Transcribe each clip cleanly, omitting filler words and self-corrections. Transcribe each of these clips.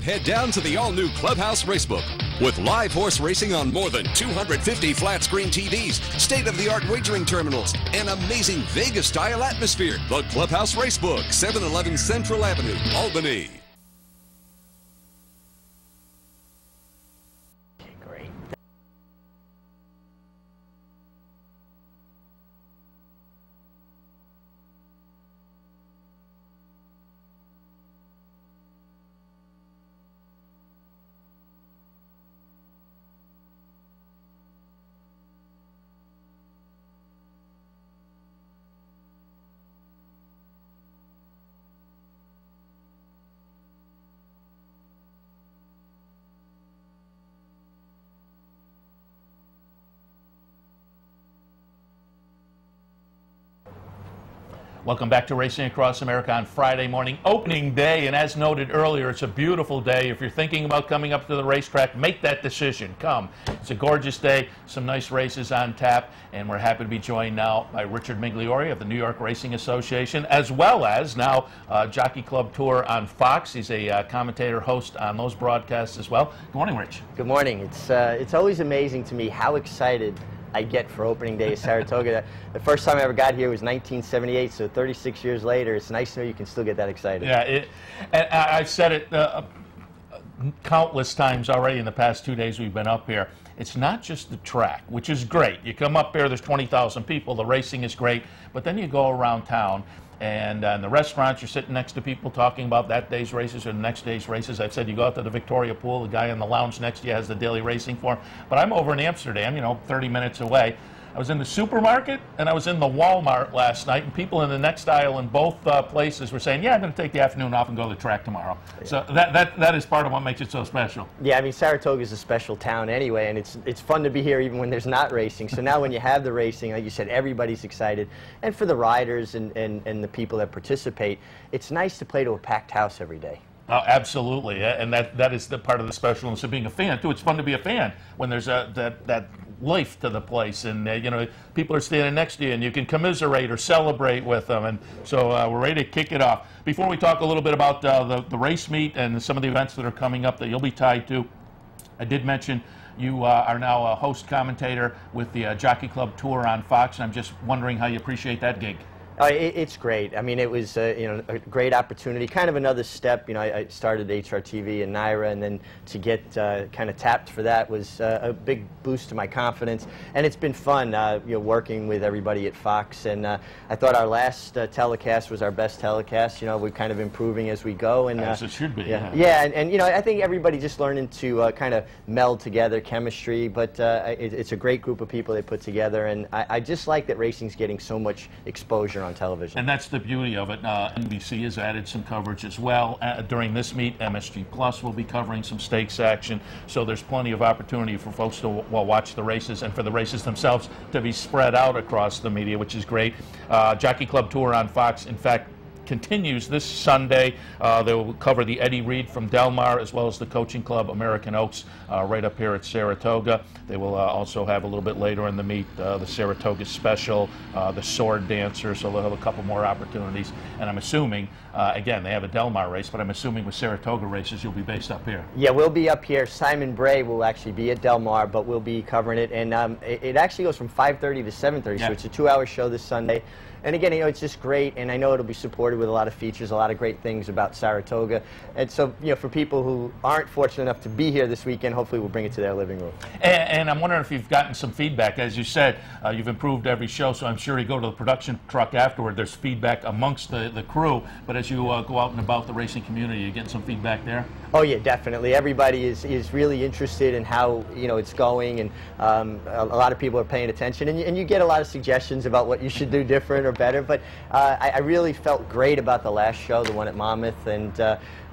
head down to the all-new Clubhouse Racebook. With live horse racing on more than 250 flat-screen TVs, state-of-the-art wagering terminals, and amazing Vegas-style atmosphere. The Clubhouse Racebook, 711 Central Avenue, Albany. Welcome back to Racing Across America on Friday morning, opening day, and as noted earlier, it's a beautiful day. If you're thinking about coming up to the racetrack, make that decision. Come. It's a gorgeous day, some nice races on tap, and we're happy to be joined now by Richard Migliore of the New York Racing Association, as well as now Jockey Club Tour on Fox. He's a commentator, host on those broadcasts as well. Good morning, Rich. Good morning. It's always amazing to me how excited I get for opening day of Saratoga. The first time I ever got here was 1978, so 36 years later, it's nice to know you can still get that excited. Yeah, and I've said it countless times already in the past 2 days we've been up here. It's not just the track, which is great. You come up here, there's 20,000 people, the racing is great, but then you go around town, and in the restaurants, you're sitting next to people talking about that day's races or the next day's races. I've said you go out to the Victoria Pool, the guy in the lounge next to you has the daily racing form. But I'm over in Amsterdam, you know, 30 minutes away. I was in the supermarket and I was in the Walmart last night, and people in the next aisle in both places were saying, yeah, I'm going to take the afternoon off and go to the track tomorrow. Yeah. So that is part of what makes it so special. Yeah, I mean, Saratoga is a special town anyway, and it's fun to be here even when there's not racing. So now when you have the racing, like you said, everybody's excited. And for the riders and the people that participate, it's nice to play to a packed house every day. Oh, absolutely, and that is the part of the specialness of being a fan too. It's fun to be a fan when there's that life to the place, and you know, people are standing next to you, and you can commiserate or celebrate with them. And so we're ready to kick it off. Before we talk a little bit about the race meet and some of the events that are coming up that you'll be tied to, I did mention you are now a host commentator with the Jockey Club Tour on Fox, and I'm just wondering how you appreciate that gig. It's great. I mean, it was you know, a great opportunity, kind of another step. You know, I started HRTV and NYRA, and then to get kind of tapped for that was a big boost to my confidence. And it's been fun, you know, working with everybody at Fox. And I thought our last telecast was our best telecast. You know, we're kind of improving as we go. And as it should be. Yeah, and you know, I think everybody just learning to kind of meld together, chemistry. But it's a great group of people they put together, and I just like that racing's getting so much exposure on television. And that's the beauty of it. NBC has added some coverage as well. During this meet, MSG Plus will be covering some stakes action, so there's plenty of opportunity for folks to watch the races and for the races themselves to be spread out across the media, which is great. Jockey Club Tour on Fox, in fact, continues this Sunday. They will cover the Eddie Reed from Del Mar, as well as the coaching club American Oaks right up here at Saratoga. They will also have a little bit later in the meet the Saratoga Special, the Sword Dancer, so they'll have a couple more opportunities. And I'm assuming, again, they have a Del Mar race, but I'm assuming with Saratoga races you'll be based up here. Yeah, we'll be up here. Simon Bray will actually be at Del Mar, but we'll be covering it. And it actually goes from 5:30 to 7:30, so it's a 2-hour show this Sunday. And again, you know, it's just great, and I know it'll be supported with a lot of features, a lot of great things about Saratoga. And so, you know, for people who aren't fortunate enough to be here this weekend, hopefully we'll bring it to their living room. And I'm wondering if you've gotten some feedback. As you said, you've improved every show, so I'm sure you go to the production truck afterward, there's feedback amongst the crew. But as you go out and about the racing community, you get some feedback there? Oh yeah, definitely. Everybody is really interested in how, you know, it's going, and a lot of people are paying attention, and you get a lot of suggestions about what you should do different or better. But I really felt great about the last show, the one at Monmouth, and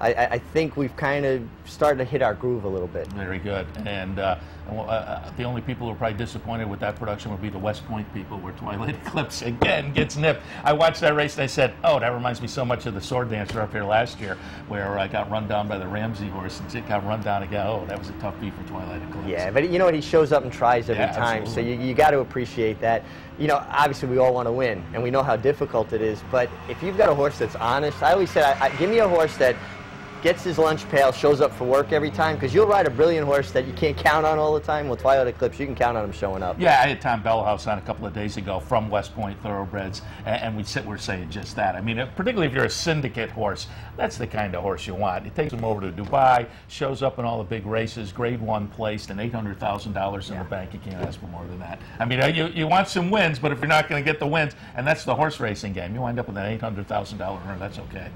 I think we've kind of started to hit our groove a little bit. Very good. And the only people who are probably disappointed with that production would be the West Point people, where Twilight Eclipse again gets nipped. I watched that race and I said, oh, that reminds me so much of the Sword Dancer up here last year, where I got run down by the Ramsey horse, and it got run down again. Oh, that was a tough beat for Twilight Eclipse. Yeah, but you know what? He shows up and tries every time, absolutely. So you got to appreciate that. You know, obviously we all want to win, and we know how difficult it is, but if you've got a horse that's honest, I always say, give me a horse that gets his lunch pail, shows up for work every time, because you'll ride a brilliant horse that you can't count on all the time. Well, Twilight Eclipse, you can count on him showing up. Yeah, I had Tom Bellhouse on a couple of days ago from West Point Thoroughbreds, and we're saying just that. I mean, particularly if you're a syndicate horse, that's the kind of horse you want. It takes him over to Dubai, shows up in all the big races, grade 1 placed, and $800,000 in the bank. You can't ask for more than that. I mean, you want some wins, but if you're not going to get the wins, and that's the horse racing game, you wind up with an $800,000 earn. That's okay.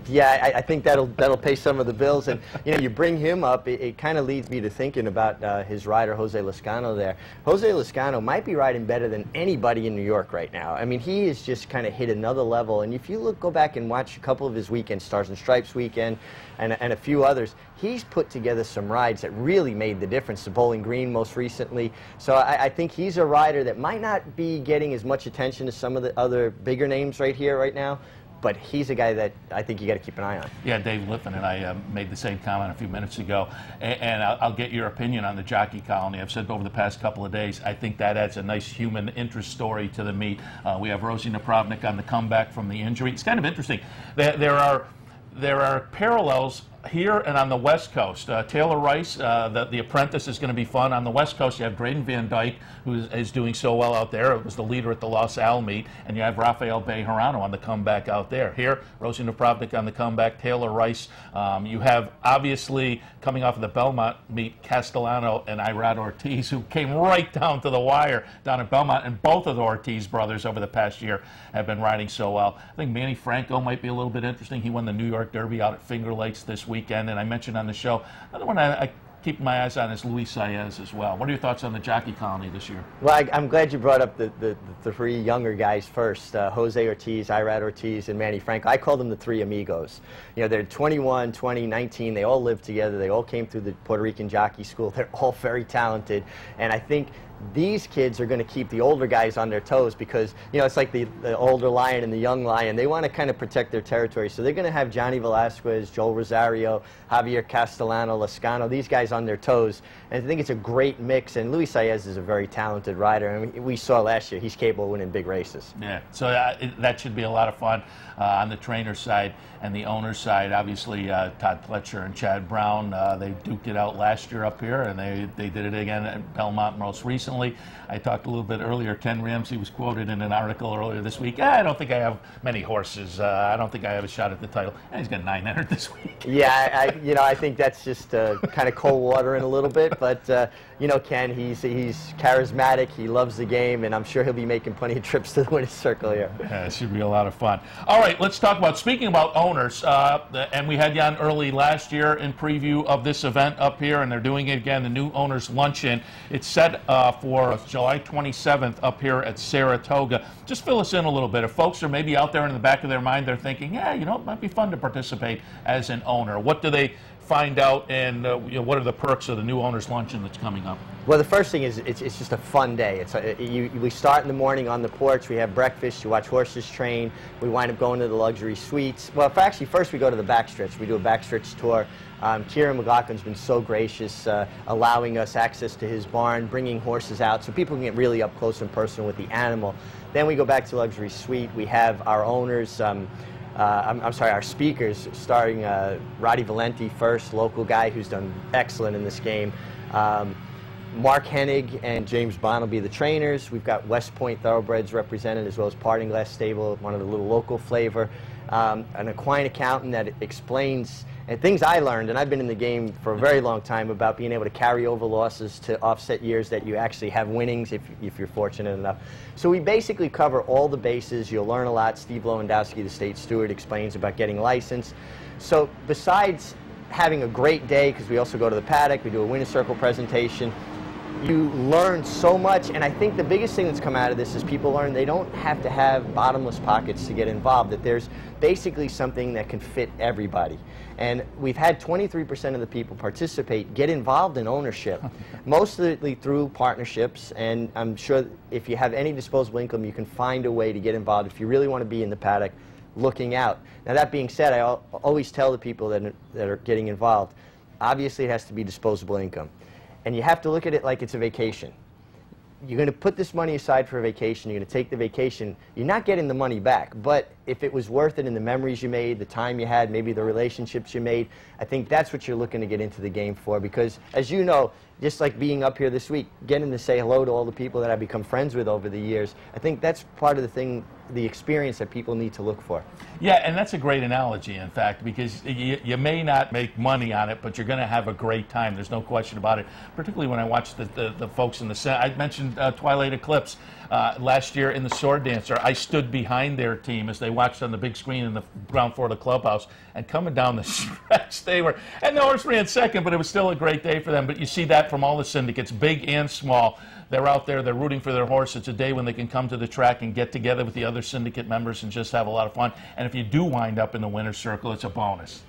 Yeah, I think that'll pay some of the bills. And you bring him up, it kind of leads me to thinking about his rider Jose Lezcano there. Jose Lezcano might be riding better than anybody in New York right now. I mean, he has just kind of hit another level. And if you go back and watch a couple of his weekends, Stars and Stripes weekend, and a few others, he's put together some rides that really made the difference. The Bowling Green most recently. So I think he's a rider that might not be getting as much attention as some of the other bigger names right here, right now. But he's a guy that I think you got to keep an eye on. Yeah, Dave Lippin and I made the same comment a few minutes ago, and I'll get your opinion on the jockey colony. I've said over the past couple of days, I think that adds a nice human interest story to the meet. We have Rosie Napravnik on the comeback from the injury. It's kind of interesting. There are parallels here and on the West Coast. Taylor Rice, the apprentice, is going to be fun. On the West Coast, you have Graydon Van Dyke, who is doing so well out there. It was the leader at the Los Al meet. And you have Rafael Bejarano on the comeback out there. Here, Rosie Napravnik on the comeback, Taylor Rice. You have, obviously, coming off of the Belmont meet, Castellano and Irad Ortiz, who came right down to the wire down at Belmont. And both of the Ortiz brothers over the past year have been riding so well. I think Manny Franco might be a little bit interesting. He won the New York Derby out at Finger Lakes this weekend, and I mentioned on the show, another one I keep my eyes on is Luis Saez as well. What are your thoughts on the jockey colony this year? Well, I'm glad you brought up the three younger guys first, Jose Ortiz, Irad Ortiz, and Manny Franco. I call them the three amigos. They're 21, 20, 19. They all live together. They all came through the Puerto Rican jockey school. They're all very talented, and I think these kids are going to keep the older guys on their toes because, it's like the older lion and the young lion. They want to kind of protect their territory. So they're going to have Johnny Velasquez, Joel Rosario, Javier Castellano, Lezcano, these guys on their toes. And I think it's a great mix. And Luis Saez is a very talented rider. I mean, we saw last year he's capable of winning big races. Yeah, so that should be a lot of fun on the trainer side and the owner's side. Obviously, Todd Pletcher and Chad Brown, they duked it out last year up here, and they did it again at Belmont most recently. I talked a little bit earlier. Ken Ramsey was quoted in an article earlier this week. I don't think I have many horses. I don't think I have a shot at the title. And he's got 9 entered this week. Yeah, I think that's just kind of cold water in a little bit. But Ken, he's charismatic. He loves the game, and I'm sure he'll be making plenty of trips to the winner's circle here. Yeah, it should be a lot of fun. All right, let's talk about, speaking about owners, and we had you on early last year in preview of this event up here, and they're doing it again, the new owners luncheon. It's set for July 27th up here at Saratoga. Just fill us in a little bit. If folks are maybe out there in the back of their mind, they're thinking, yeah, it might be fun to participate as an owner. What do they find out, and what are the perks of the new owners luncheon that's coming up? Well, the first thing is it's just a fun day. We start in the morning on the porch. We have breakfast. You watch horses train. We wind up going to the luxury suites. Well, actually, first we go to the backstretch. We do a backstretch tour. Kieran McLaughlin's been so gracious, allowing us access to his barn, bringing horses out so people can get really up close and personal with the animal. Then we go back to luxury suite. We have our owners. Our speakers, starting Roddy Valenti first, local guy who's done excellent in this game. Mark Hennig and James Bond will be the trainers. We've got West Point Thoroughbreds represented, as well as Parting Glass Stable, one of the little local flavor. An equine accountant that explains things I learned, and I've been in the game for a very long time, about being able to carry over losses to offset years that you actually have winnings if you're fortunate enough. So we basically cover all the bases. You'll learn a lot. Steve Lewandowski, the state steward, explains about getting licensed. So besides having a great day, because we also go to the paddock, we do a winner's circle presentation, you learn so much, and I think the biggest thing that's come out of this is people learn they don't have to have bottomless pockets to get involved, that there's basically something that can fit everybody. And we've had 23% of the people participate, get involved in ownership, mostly through partnerships, and I'm sure if you have any disposable income, you can find a way to get involved if you really want to be in the paddock looking out. Now, that being said, I always tell the people that are getting involved, obviously it has to be disposable income. And you have to look at it like it's a vacation. you're going to put this money aside for a vacation, you're going to take the vacation, you're not getting the money back. But if it was worth it in the memories you made, the time you had, maybe the relationships you made, I think that's what you're looking to get into the game for. Because, as you know, just like being up here this week, getting to say hello to all the people that I've become friends with over the years, I think that's part of the thing, the experience that people need to look for. Yeah, and that's a great analogy, in fact, because you may not make money on it, but you're going to have a great time. There's no question about it, particularly when I watch the folks in the set. I mentioned Twilight Eclipse last year in the Sword Dancer. I stood behind their team as they watched on the big screen in the ground floor of the clubhouse, and coming down the stretch, and the horse ran second, but it was still a great day for them. But you see that from all the syndicates, big and small. They're out there, they're rooting for their horse. It's a day when they can come to the track and get together with the other syndicate members and just have a lot of fun. And if you do wind up in the winner's circle, it's a bonus.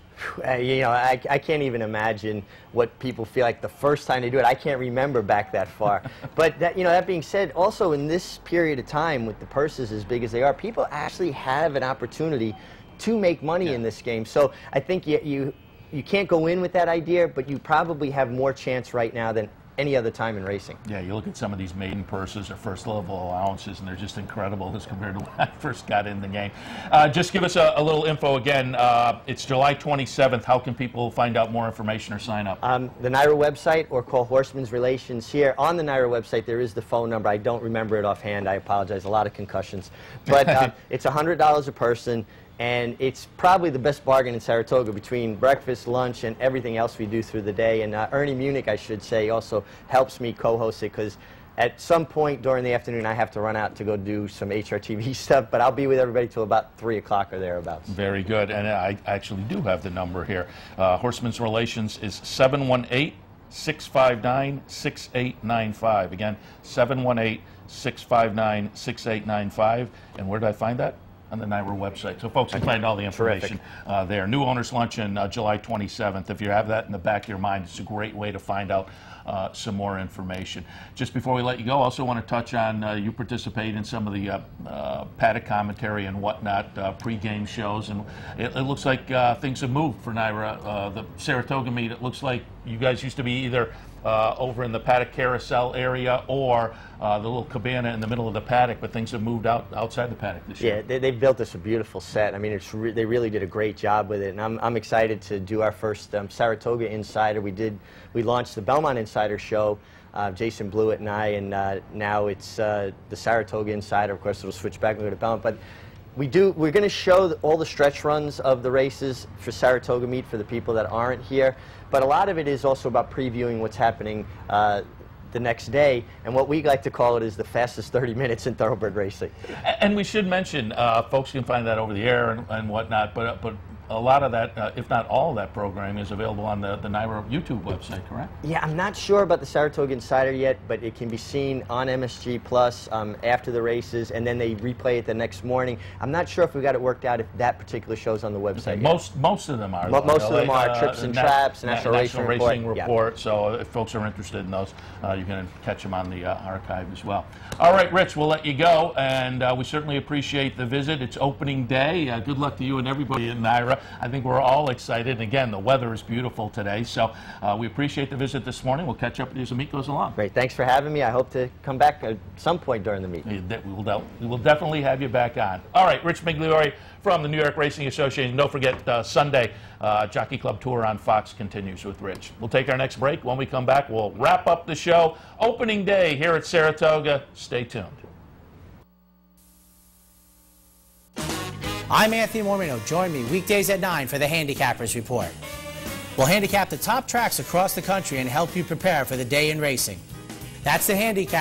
You know, I can't even imagine what people feel like the first time they do it. I can't remember back that far. But that, you know, that being said, also in this period of time with the purses as big as they are, people actually have an opportunity to make money in this game. So I think you can't go in with that idea, but you probably have more chance right now than any other time in racing. Yeah, you look at some of these maiden purses or first level allowances, and they're just incredible as compared to when I first got in the game. Just give us a little info again. It's July 27th. How can people find out more information or sign up? The NYRA website, or call Horsemen's Relations here. On the NYRA website, there is the phone number. I don't remember it offhand. I apologize. A lot of concussions. But it's $100 a person. And it's probably the best bargain in Saratoga between breakfast, lunch, and everything else we do through the day. And Ernie Munich, I should say, also helps me co-host it, because at some point during the afternoon I have to run out to go do some HRTV stuff, but I'll be with everybody till about 3 o'clock or thereabouts. Very good. And I actually do have the number here. Horsemen's Relations is 718-659-6895. Again, 718-659-6895. And where did I find that? On the NYRA website. So folks can find all the information there. New Owners Luncheon, July 27th. If you have that in the back of your mind, it's a great way to find out some more information. Just before we let you go, I also want to touch on you participate in some of the paddock commentary and whatnot, pre-game shows, and it looks like things have moved for NYRA. The Saratoga meet, it looks like you guys used to be either over in the paddock carousel area or the little cabana in the middle of the paddock, but things have moved outside the paddock this year. Yeah, they've built us a beautiful set. I mean, they really did a great job with it, and I'm excited to do our first Saratoga Insider. We launched the Belmont Insider show, Jason Blewett and I, and now it's the Saratoga Insider. Of course, it'll switch back and go to Belmont, but we're going to show all the stretch runs of the races for Saratoga meet for the people that aren't here, but a lot of it is also about previewing what's happening the next day, and what we like to call it is the fastest 30 minutes in thoroughbred racing. And we should mention, folks can find that over the air and whatnot, but a lot of that, if not all of that programming, is available on the NYRA YouTube website, correct? Yeah, I'm not sure about the Saratoga Insider yet, but it can be seen on MSG Plus after the races, and then they replay it the next morning. I'm not sure if we got it worked out if that particular show's on the website. Okay. Most of them are. Most of them are Trips and Traps, National Racing Report. Yeah. So if folks are interested in those, you can catch them on the archive as well. All right, Rich, we'll let you go, and we certainly appreciate the visit. It's opening day. Good luck to you and everybody in NYRA. I think we're all excited. And again, the weather is beautiful today, so we appreciate the visit this morning. We'll catch up with you as the meet goes along. Great. Thanks for having me. I hope to come back at some point during the meet. We will definitely have you back on. All right, Rich Migliore from the New York Racing Association. Don't forget, Sunday, Jockey Club Tour on Fox continues with Rich. We'll take our next break. When we come back, we'll wrap up the show. Opening day here at Saratoga. Stay tuned. I'm Anthony Moreno. Join me weekdays at 9 for the Handicappers Report. We'll handicap the top tracks across the country and help you prepare for the day in racing. That's the Handicappers.